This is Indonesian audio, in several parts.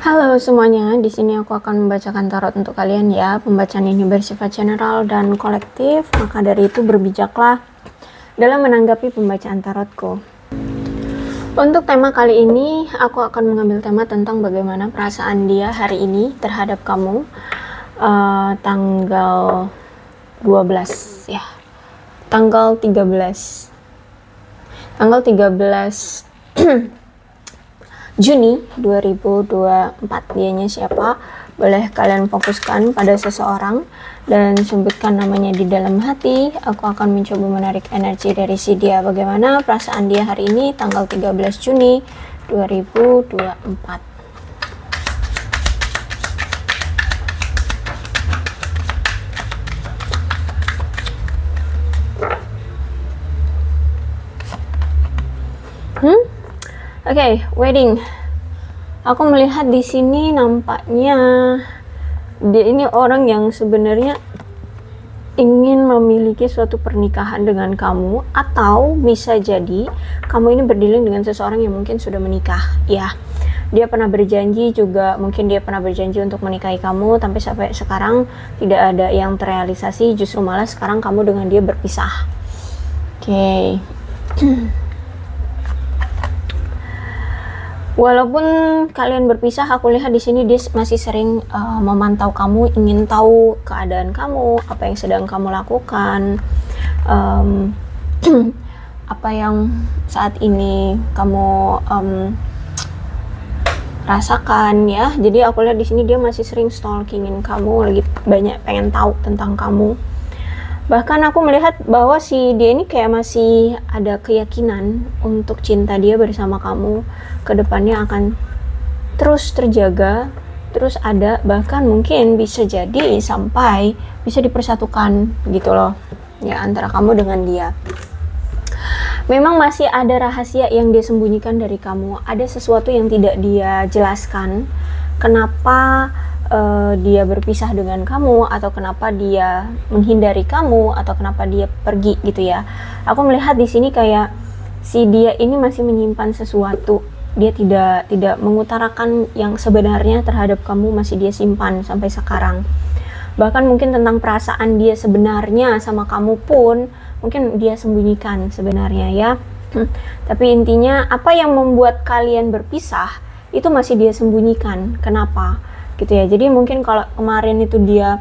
Halo semuanya, di sini aku akan membacakan tarot untuk kalian ya. Pembacaan ini bersifat general dan kolektif, maka dari itu berbijaklah dalam menanggapi pembacaan tarotku. Untuk tema kali ini, aku akan mengambil tema tentang bagaimana perasaan dia hari ini terhadap kamu, tanggal 12 ya, tanggal 13 Juni 2024. Dianya siapa? Boleh kalian fokuskan pada seseorang dan sebutkan namanya di dalam hati. Aku akan mencoba menarik energi dari si dia. Bagaimana perasaan dia hari ini tanggal 13 Juni 2024. Oke, wedding. Aku melihat di sini nampaknya dia ini orang yang sebenarnya ingin memiliki suatu pernikahan dengan kamu, atau bisa jadi kamu ini berdealing dengan seseorang yang mungkin sudah menikah ya. Dia pernah berjanji juga, mungkin dia pernah berjanji untuk menikahi kamu, tapi sampai sekarang tidak ada yang terrealisasi, justru malah sekarang kamu dengan dia berpisah. Oke. Walaupun kalian berpisah, aku lihat di sini dia masih sering memantau kamu, ingin tahu keadaan kamu, apa yang sedang kamu lakukan, apa yang saat ini kamu rasakan ya. Jadi aku lihat di sini dia masih sering stalkingin kamu, lagi banyak pengen tahu tentang kamu. Bahkan aku melihat bahwa si dia ini kayak masih ada keyakinan untuk cinta dia bersama kamu kedepannya akan terus terjaga, terus ada, bahkan mungkin bisa jadi sampai bisa dipersatukan gitu loh ya, antara kamu dengan dia. Memang masih ada rahasia yang dia sembunyikan dari kamu, ada sesuatu yang tidak dia jelaskan, kenapa dia berpisah dengan kamu, atau kenapa dia menghindari kamu, atau kenapa dia pergi gitu ya. Aku melihat di sini kayak si dia ini masih menyimpan sesuatu, dia tidak mengutarakan yang sebenarnya terhadap kamu, masih dia simpan sampai sekarang. Bahkan mungkin tentang perasaan dia sebenarnya sama kamu pun mungkin dia sembunyikan sebenarnya ya. Tapi intinya apa yang membuat kalian berpisah itu masih dia sembunyikan. Kenapa? Gitu ya. Jadi mungkin kalau kemarin itu dia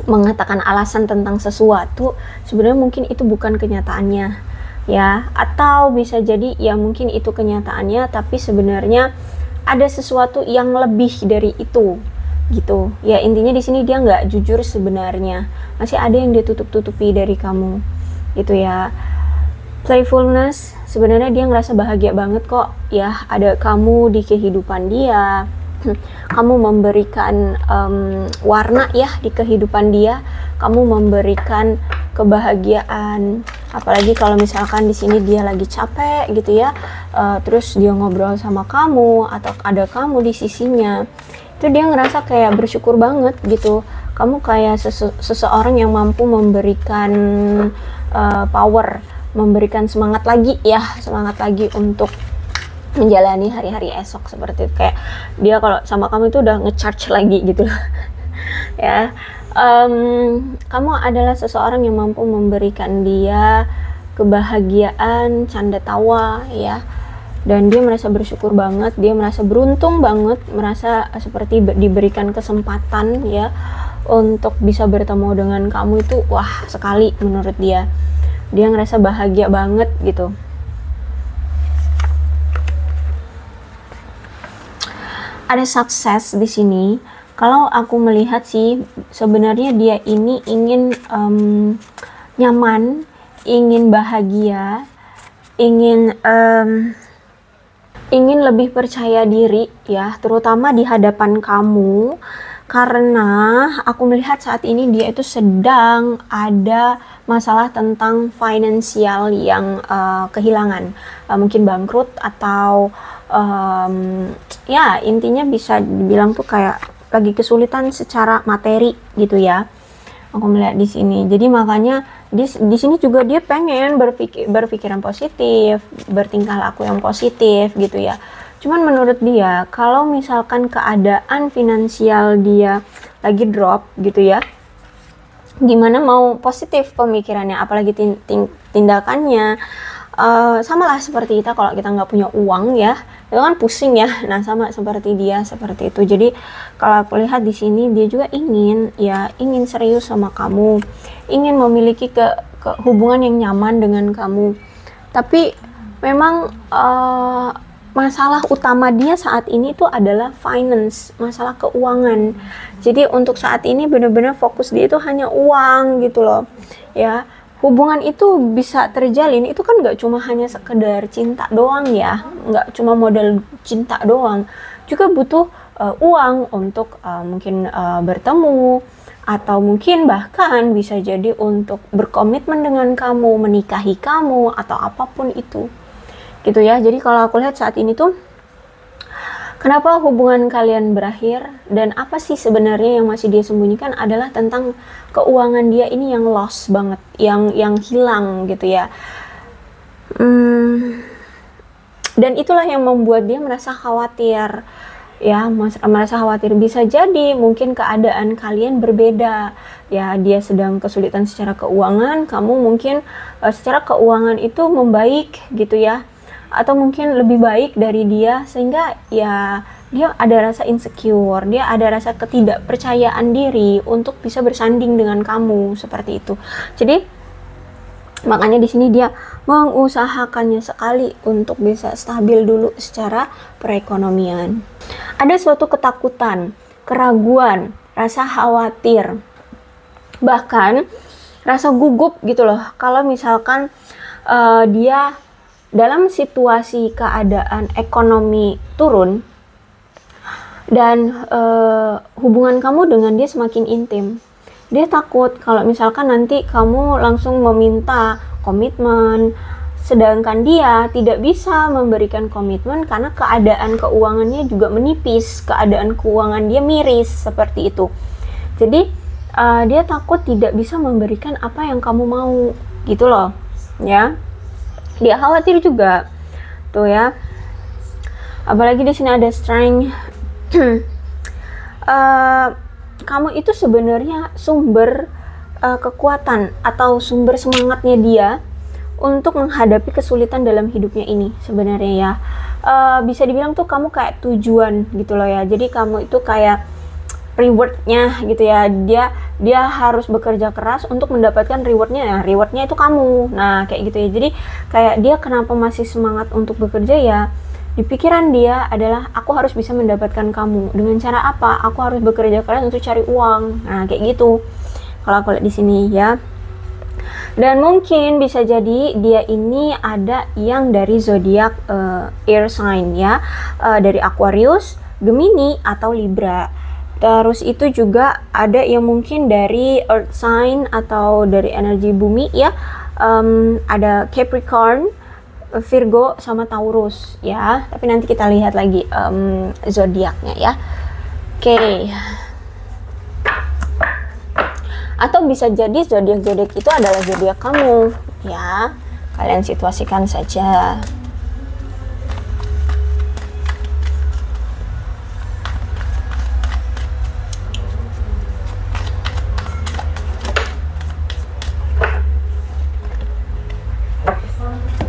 mengatakan alasan tentang sesuatu, sebenarnya mungkin itu bukan kenyataannya ya, atau bisa jadi ya mungkin itu kenyataannya, tapi sebenarnya ada sesuatu yang lebih dari itu gitu ya. Intinya di sini dia nggak jujur sebenarnya, masih ada yang dia tutup-tutupi dari kamu gitu ya. Playfulness, sebenarnya dia ngerasa bahagia banget kok ya, ada kamu di kehidupan dia. Kamu memberikan warna ya di kehidupan dia, kamu memberikan kebahagiaan, apalagi kalau misalkan di sini dia lagi capek gitu ya, terus dia ngobrol sama kamu atau ada kamu di sisinya, itu dia ngerasa kayak bersyukur banget gitu. Kamu kayak seseorang yang mampu memberikan power, memberikan semangat lagi ya, semangat lagi untuk menjalani hari-hari esok seperti itu. Kayak dia kalau sama kamu itu udah ngecharge lagi gitu ya. Kamu adalah seseorang yang mampu memberikan dia kebahagiaan, canda tawa ya, dan dia merasa bersyukur banget, dia merasa beruntung banget, merasa seperti diberikan kesempatan ya untuk bisa bertemu dengan kamu. Itu wah sekali menurut dia ngerasa bahagia banget gitu. Ada sukses di sini. Kalau aku melihat sih sebenarnya dia ini ingin nyaman, ingin bahagia, ingin lebih percaya diri ya, terutama di hadapan kamu, karena aku melihat saat ini dia itu sedang ada masalah tentang finansial yang kehilangan, mungkin bangkrut atau ya intinya bisa dibilang tuh kayak lagi kesulitan secara materi gitu ya. Aku melihat di sini. Jadi makanya di sini juga dia pengen berpikiran positif, bertingkah laku yang positif gitu ya. Cuman menurut dia, kalau misalkan keadaan finansial dia lagi drop gitu ya, gimana mau positif pemikirannya, apalagi tindakannya. Sama lah seperti kita, kalau kita nggak punya uang ya, itu kan pusing ya. Nah sama seperti dia seperti itu. Jadi kalau aku lihat di sini, dia juga ingin serius sama kamu, ingin memiliki hubungan yang nyaman dengan kamu. Tapi memang masalah utama dia saat ini tuh adalah finance, masalah keuangan. Jadi untuk saat ini benar-benar fokus dia itu hanya uang gitu loh ya. Hubungan itu bisa terjalin, itu kan nggak cuma hanya sekedar cinta doang ya, nggak cuma modal cinta doang, juga butuh uang untuk mungkin bertemu, atau mungkin bahkan bisa jadi untuk berkomitmen dengan kamu, menikahi kamu, atau apapun itu gitu ya. Jadi kalau aku lihat saat ini tuh, kenapa hubungan kalian berakhir dan apa sih sebenarnya yang masih dia sembunyikan adalah tentang keuangan dia ini yang lost banget, yang hilang gitu ya. Dan itulah yang membuat dia merasa khawatir ya, merasa khawatir. Bisa jadi mungkin keadaan kalian berbeda ya, dia sedang kesulitan secara keuangan, kamu mungkin secara keuangan itu membaik gitu ya, atau mungkin lebih baik dari dia, sehingga ya dia ada rasa insecure, dia ada rasa ketidakpercayaan diri untuk bisa bersanding dengan kamu seperti itu. Jadi makanya di sini dia mengusahakannya sekali untuk bisa stabil dulu secara perekonomian. Ada suatu ketakutan, keraguan, rasa khawatir, bahkan rasa gugup gitu loh kalau misalkan dia dalam situasi keadaan ekonomi turun dan hubungan kamu dengan dia semakin intim. Dia takut kalau misalkan nanti kamu langsung meminta komitmen, sedangkan dia tidak bisa memberikan komitmen karena keadaan keuangannya juga menipis, keadaan keuangan dia miris seperti itu. Jadi dia takut tidak bisa memberikan apa yang kamu mau gitu loh ya. Dia khawatir juga tuh ya, apalagi di sini ada strength. Kamu itu sebenarnya sumber kekuatan atau sumber semangatnya dia untuk menghadapi kesulitan dalam hidupnya ini sebenarnya ya. Bisa dibilang tuh kamu kayak tujuan gitu loh ya. Jadi kamu itu kayak rewardnya gitu ya. Dia harus bekerja keras untuk mendapatkan rewardnya. Nah, rewardnya itu kamu. Nah kayak gitu ya. Jadi kayak dia kenapa masih semangat untuk bekerja ya, di pikiran dia adalah aku harus bisa mendapatkan kamu. Dengan cara apa? Aku harus bekerja keras untuk cari uang. Nah kayak gitu kalau aku lihat di sini ya. Dan mungkin bisa jadi dia ini ada yang dari zodiak air sign ya, dari Aquarius, Gemini atau Libra. Terus itu juga ada yang mungkin dari earth sign atau dari energi bumi ya, ada Capricorn, Virgo sama Taurus ya. Tapi nanti kita lihat lagi zodiaknya ya. Oke. Atau bisa jadi zodiak-zodiak itu adalah zodiak kamu ya. Kalian situasikan saja.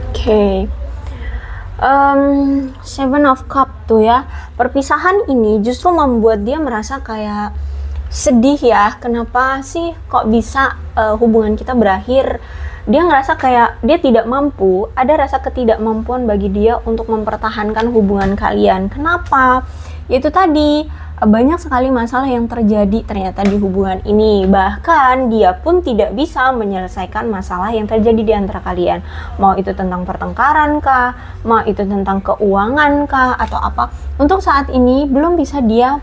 Oke. Seven of Cup tuh ya. Perpisahan ini justru membuat dia merasa kayak sedih ya, kenapa sih kok bisa hubungan kita berakhir. Dia ngerasa kayak dia tidak mampu, ada rasa ketidakmampuan bagi dia untuk mempertahankan hubungan kalian. Kenapa? Yaitu tadi banyak sekali masalah yang terjadi ternyata di hubungan ini. Bahkan dia pun tidak bisa menyelesaikan masalah yang terjadi di antara kalian. Mau itu tentang pertengkaran kah, mau itu tentang keuangan kah, atau apa. Untuk saat ini belum bisa dia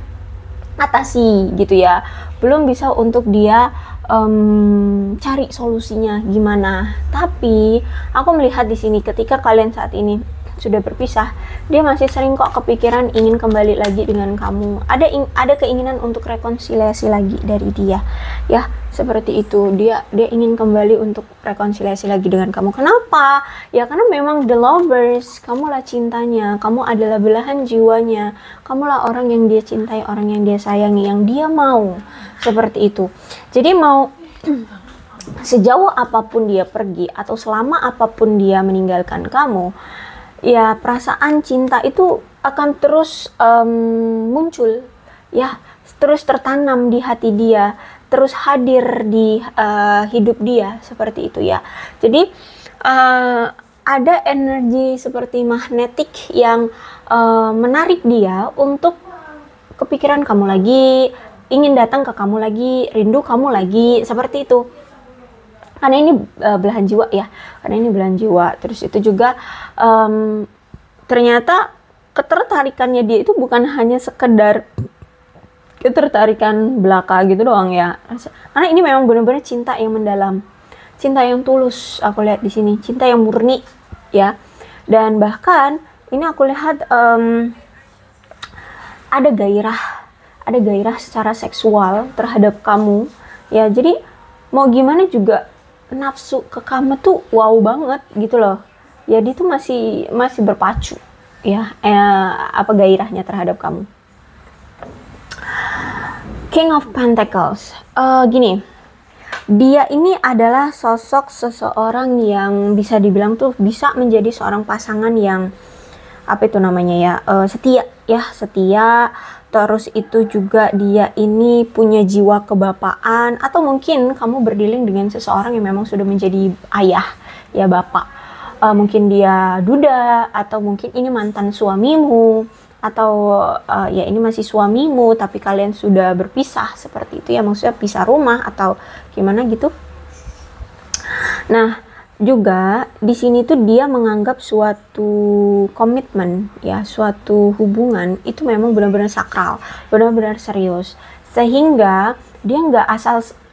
atasi gitu ya, belum bisa untuk dia cari solusinya gimana. Tapi aku melihat di sini ketika kalian saat ini sudah berpisah, dia masih sering kok kepikiran ingin kembali lagi dengan kamu. Ada keinginan untuk rekonsiliasi lagi dari dia, ya seperti itu. Dia ingin kembali untuk rekonsiliasi lagi dengan kamu. Kenapa? Ya karena memang the lovers, kamulah cintanya, kamu adalah belahan jiwanya, kamulah orang yang dia cintai, orang yang dia sayangi, yang dia mau, seperti itu. Jadi mau sejauh apapun dia pergi atau selama apapun dia meninggalkan kamu, ya perasaan cinta itu akan terus muncul, ya terus tertanam di hati dia, terus hadir di hidup dia, seperti itu ya. Jadi ada energi seperti magnetik yang menarik dia untuk kepikiran kamu lagi, ingin datang ke kamu lagi, rindu kamu lagi, seperti itu. Karena ini belahan jiwa ya, karena ini belahan jiwa. Terus itu juga ternyata ketertarikannya dia itu bukan hanya sekedar ketertarikan belaka gitu doang ya. Karena ini memang benar-benar cinta yang mendalam, cinta yang tulus. Aku lihat di sini cinta yang murni ya. Dan bahkan ini aku lihat ada gairah secara seksual terhadap kamu ya. Jadi mau gimana juga nafsu ke kamu tuh wow banget gitu loh. Jadi tuh masih berpacu ya, gairahnya terhadap kamu. King of Pentacles, gini, dia ini adalah sosok seseorang yang bisa dibilang tuh bisa menjadi seorang pasangan yang setia. Terus itu juga dia ini punya jiwa kebapaan, atau mungkin kamu berdealing dengan seseorang yang memang sudah menjadi ayah, ya bapak. Mungkin dia duda, atau mungkin ini mantan suamimu, atau ya ini masih suamimu tapi kalian sudah berpisah, seperti itu ya, maksudnya pisah rumah atau gimana gitu. Nah, juga di sini tuh dia menganggap suatu komitmen ya, suatu hubungan itu memang benar-benar sakral, benar-benar serius, sehingga dia nggak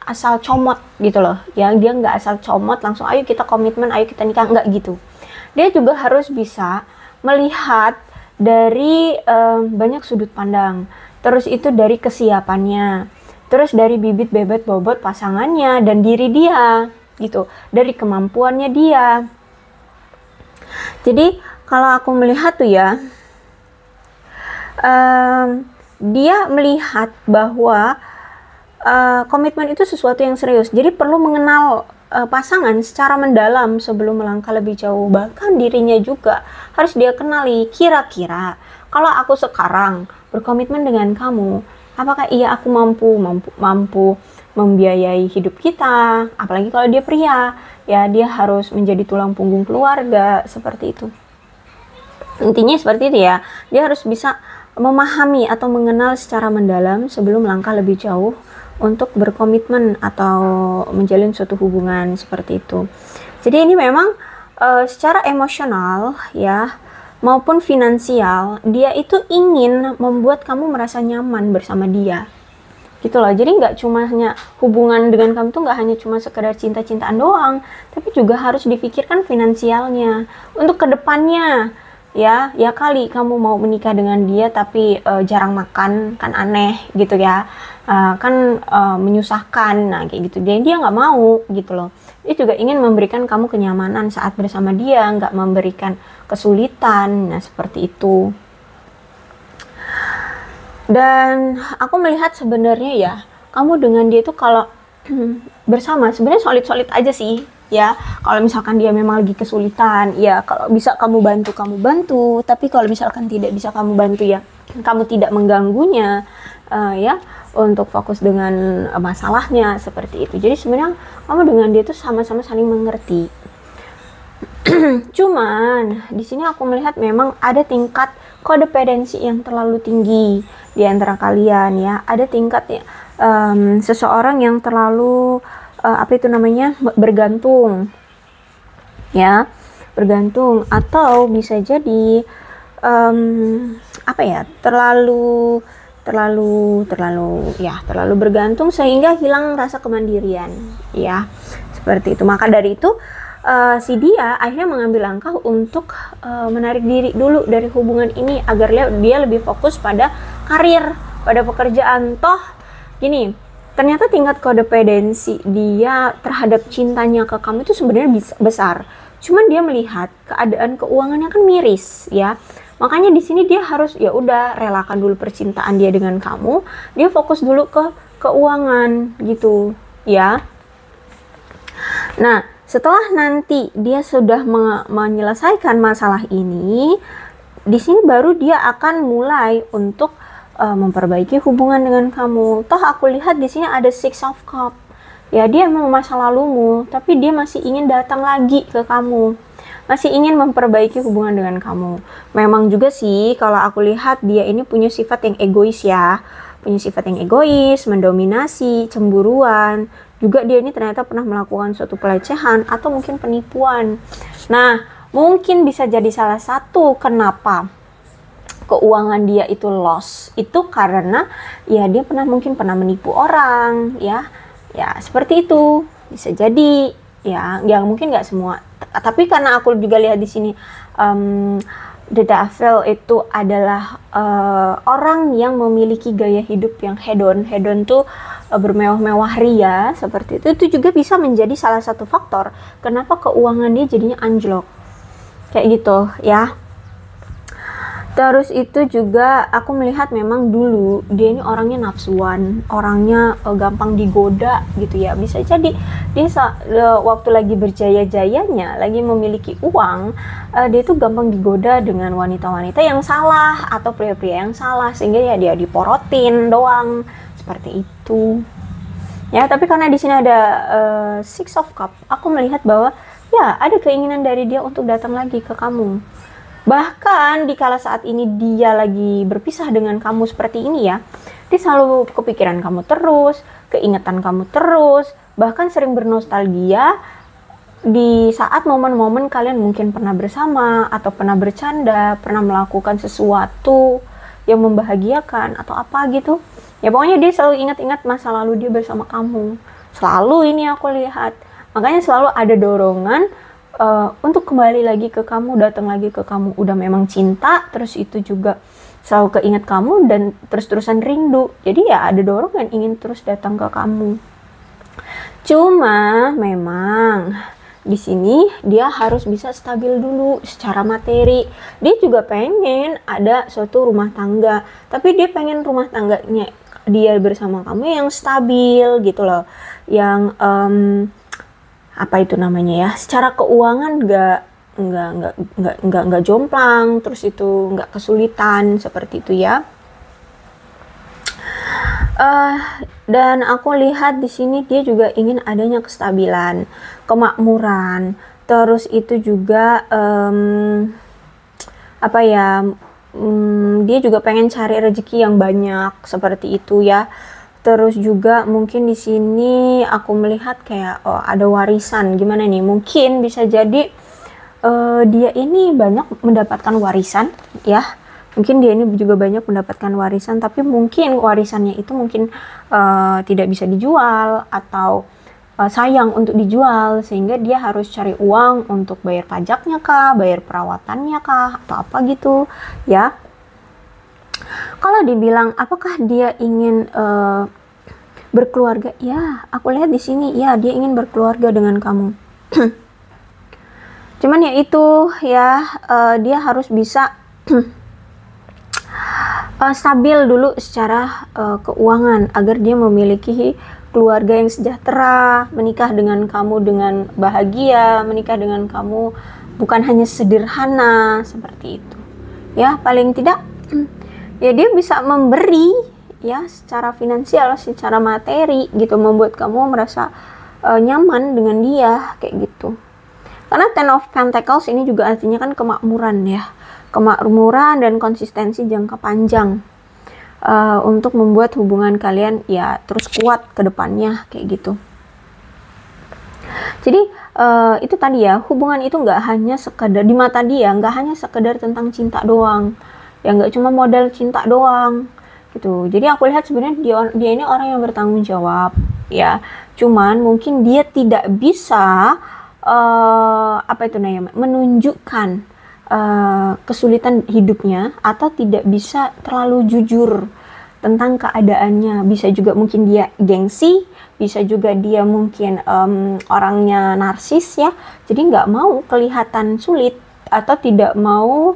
asal comot gitu loh ya. Dia nggak asal comot langsung ayo kita komitmen, ayo kita nikah, nggak gitu. Dia juga harus bisa melihat dari banyak sudut pandang, terus itu dari kesiapannya, terus dari bibit bebet bobot pasangannya dan diri dia gitu, dari kemampuannya dia. Jadi kalau aku melihat tuh ya, dia melihat bahwa komitmen itu sesuatu yang serius. Jadi perlu mengenal pasangan secara mendalam sebelum melangkah lebih jauh. Bahkan dirinya juga harus dia kenali, kira-kira kalau aku sekarang berkomitmen dengan kamu, apakah iya aku mampu membiayai hidup kita, apalagi kalau dia pria, ya dia harus menjadi tulang punggung keluarga, seperti itu. Intinya seperti itu ya, dia harus bisa memahami atau mengenal secara mendalam sebelum melangkah lebih jauh untuk berkomitmen atau menjalin suatu hubungan, seperti itu. Jadi ini memang secara emosional ya, maupun finansial, dia itu ingin membuat kamu merasa nyaman bersama dia gitu loh. Jadi nggak cuma hanya hubungan dengan kamu tuh nggak hanya cuma sekedar cinta-cintaan doang, tapi juga harus difikirkan finansialnya untuk kedepannya ya. Ya kali kamu mau menikah dengan dia tapi jarang makan, kan aneh gitu ya, kan menyusahkan, nah kayak gitu. Dia nggak mau gitu loh. Dia juga ingin memberikan kamu kenyamanan saat bersama dia, nggak memberikan kesulitan, nah seperti itu. Dan aku melihat sebenarnya ya, kamu dengan dia itu kalau bersama sebenarnya solid-solid aja sih ya. Kalau misalkan dia memang lagi kesulitan, ya kalau bisa kamu bantu. Tapi kalau misalkan tidak bisa kamu bantu, ya kamu tidak mengganggunya ya, untuk fokus dengan masalahnya, seperti itu. Jadi sebenarnya kamu dengan dia itu sama-sama saling mengerti. Cuman di sini aku melihat memang ada tingkat kodependensi yang terlalu tinggi di antara kalian ya. Ada tingkat ya, seseorang yang terlalu bergantung ya, bergantung, atau bisa jadi terlalu bergantung sehingga hilang rasa kemandirian ya, seperti itu. Maka dari itu si dia akhirnya mengambil langkah untuk menarik diri dulu dari hubungan ini agar dia lebih fokus pada karir, pada pekerjaan. Toh gini, ternyata tingkat kodependensi dia terhadap cintanya ke kamu itu sebenarnya besar. Cuman dia melihat keadaan keuangannya kan miris ya. Makanya di sini dia harus ya udah relakan dulu percintaan dia dengan kamu. Dia fokus dulu ke keuangan gitu ya. Nah, setelah nanti dia sudah menyelesaikan masalah ini, di sini baru dia akan mulai untuk memperbaiki hubungan dengan kamu. Toh aku lihat di sini ada Six of Cups. Ya, dia emang masa lalumu, tapi dia masih ingin datang lagi ke kamu. Masih ingin memperbaiki hubungan dengan kamu. Memang juga sih kalau aku lihat dia ini punya sifat yang egois ya. Punya sifat yang egois, mendominasi, cemburuan. Juga dia ini ternyata pernah melakukan suatu pelecehan atau mungkin penipuan. Nah, mungkin bisa jadi salah satu kenapa keuangan dia itu loss. Itu karena ya dia mungkin pernah menipu orang ya. Ya, seperti itu. Bisa jadi ya mungkin nggak semua. Tapi karena aku juga lihat di sini The Devil itu adalah orang yang memiliki gaya hidup yang hedon. Hedon tuh bermewah-mewah ria seperti itu. Itu juga bisa menjadi salah satu faktor kenapa keuangan dia jadinya anjlok. Kayak gitu ya. Terus itu juga aku melihat memang dulu dia ini orangnya nafsuan, orangnya gampang digoda gitu ya. Bisa jadi dia waktu lagi berjaya-jayanya, lagi memiliki uang, dia tuh gampang digoda dengan wanita-wanita yang salah atau pria-pria yang salah, sehingga ya dia diporotin doang seperti itu. Ya, tapi karena di sini ada Six of Cups, aku melihat bahwa ya ada keinginan dari dia untuk datang lagi ke kamu. Bahkan di kala saat ini dia lagi berpisah dengan kamu seperti ini ya, dia selalu kepikiran kamu terus, keingetan kamu terus, bahkan sering bernostalgia di saat momen-momen kalian mungkin pernah bersama atau pernah bercanda, pernah melakukan sesuatu yang membahagiakan atau apa gitu. Ya pokoknya dia selalu ingat-ingat masa lalu dia bersama kamu. Selalu ini aku lihat. Makanya selalu ada dorongan untuk kembali lagi ke kamu, datang lagi ke kamu. Udah memang cinta, terus itu juga selalu keinget kamu dan terus-terusan rindu. Jadi ya ada dorongan ingin terus datang ke kamu. Cuma memang di sini dia harus bisa stabil dulu secara materi. Dia juga pengen ada suatu rumah tangga, tapi dia pengen rumah tangganya dia bersama kamu yang stabil gitu loh, yang apa itu namanya ya, secara keuangan nggak jomplang, terus itu nggak kesulitan seperti itu ya. Dan aku lihat di sini dia juga ingin adanya kestabilan, kemakmuran, terus itu juga apa ya, dia juga pengen cari rezeki yang banyak seperti itu ya. Terus juga mungkin di sini aku melihat kayak ada warisan. Gimana nih? Mungkin bisa jadi dia ini banyak mendapatkan warisan ya. Mungkin dia ini juga banyak mendapatkan warisan, tapi mungkin warisannya itu mungkin tidak bisa dijual atau sayang untuk dijual, sehingga dia harus cari uang untuk bayar pajaknya kah, bayar perawatannya kah, atau apa gitu ya. Kalau dibilang apakah dia ingin berkeluarga, ya aku lihat di sini ya dia ingin berkeluarga dengan kamu. Cuman ya itu ya, dia harus bisa stabil dulu secara keuangan agar dia memiliki keluarga yang sejahtera, menikah dengan kamu dengan bahagia, menikah dengan kamu bukan hanya sederhana seperti itu ya. Paling tidak ya dia bisa memberi ya secara finansial, secara materi gitu, membuat kamu merasa nyaman dengan dia kayak gitu. Karena Ten of Pentacles ini juga artinya kan kemakmuran ya, kemakmuran dan konsistensi jangka panjang untuk membuat hubungan kalian ya terus kuat ke depannya kayak gitu. Jadi itu tadi ya, hubungan itu nggak hanya sekedar di mata dia, nggak hanya sekedar tentang cinta doang ya, nggak cuma modal cinta doang gitu. Jadi aku lihat sebenarnya dia ini orang yang bertanggung jawab ya, cuman mungkin dia tidak bisa apa itu namanya, menunjukkan kesulitan hidupnya atau tidak bisa terlalu jujur tentang keadaannya. Bisa juga mungkin dia gengsi, bisa juga dia mungkin orangnya narsis ya, jadi nggak mau kelihatan sulit atau tidak mau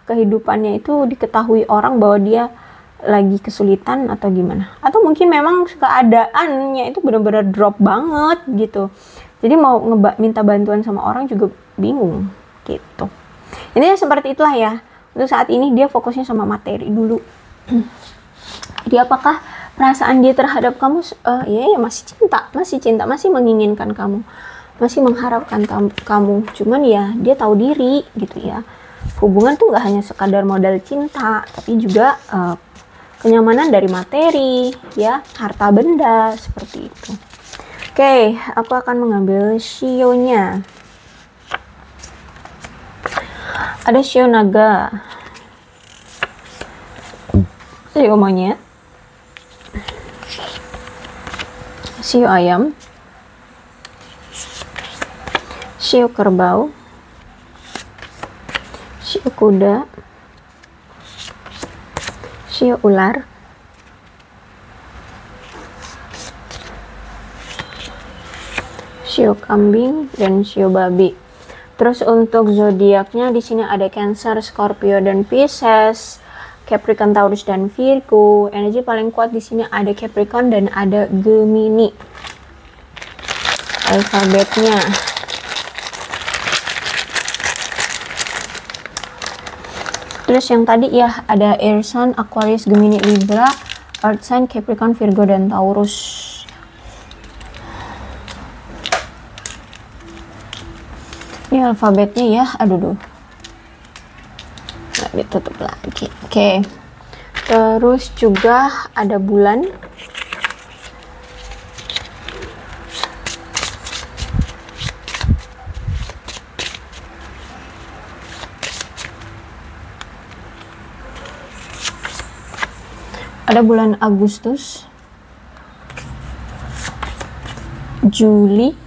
kehidupannya itu diketahui orang bahwa dia lagi kesulitan atau gimana, atau mungkin memang keadaannya itu benar-benar drop banget gitu, jadi mau minta bantuan sama orang juga bingung gitu. Ini seperti itulah ya. Untuk saat ini dia fokusnya sama materi dulu. Jadi apakah perasaan dia terhadap kamu ya masih cinta, masih menginginkan kamu, masih mengharapkan kamu, cuman ya dia tahu diri gitu ya. Hubungan tuh nggak hanya sekadar modal cinta, tapi juga kenyamanan dari materi, ya, harta benda, seperti itu. Oke, aku akan mengambil shio-nya. Ada shio naga, shio monyet, shio ayam, shio kerbau, shio kuda, shio ular, shio kambing, dan shio babi. Terus untuk zodiaknya di sini ada Cancer, Scorpio, dan Pisces, Capricorn, Taurus, dan Virgo. Energi paling kuat di sini ada Capricorn dan ada Gemini. Alfabetnya terus yang tadi ya ada Air Sign, Aquarius, Gemini, Libra, Earth Sign, Capricorn, Virgo, dan Taurus. Ini alfabetnya ya, aduh nggak ditutup lagi. Oke. Terus juga ada bulan. Ada bulan Agustus, Juli.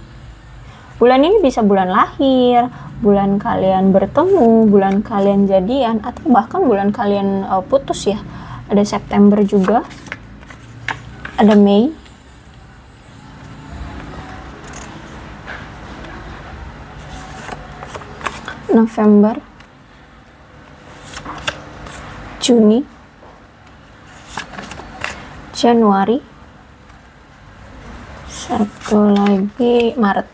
Bulan ini bisa bulan lahir, bulan kalian bertemu, bulan kalian jadian, atau bahkan bulan kalian putus ya. Ada September juga, ada Mei, November, Juni, Januari, satu lagi Maret.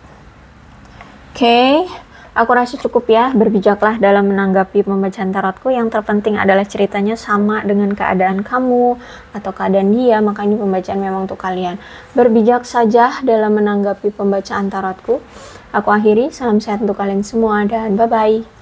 Oke, aku rasa cukup ya. Berbijaklah dalam menanggapi pembacaan tarotku. Yang terpenting adalah ceritanya sama dengan keadaan kamu atau keadaan dia, maka ini pembacaan memang untuk kalian. Berbijak saja dalam menanggapi pembacaan tarotku. Aku akhiri, salam sehat untuk kalian semua dan bye-bye.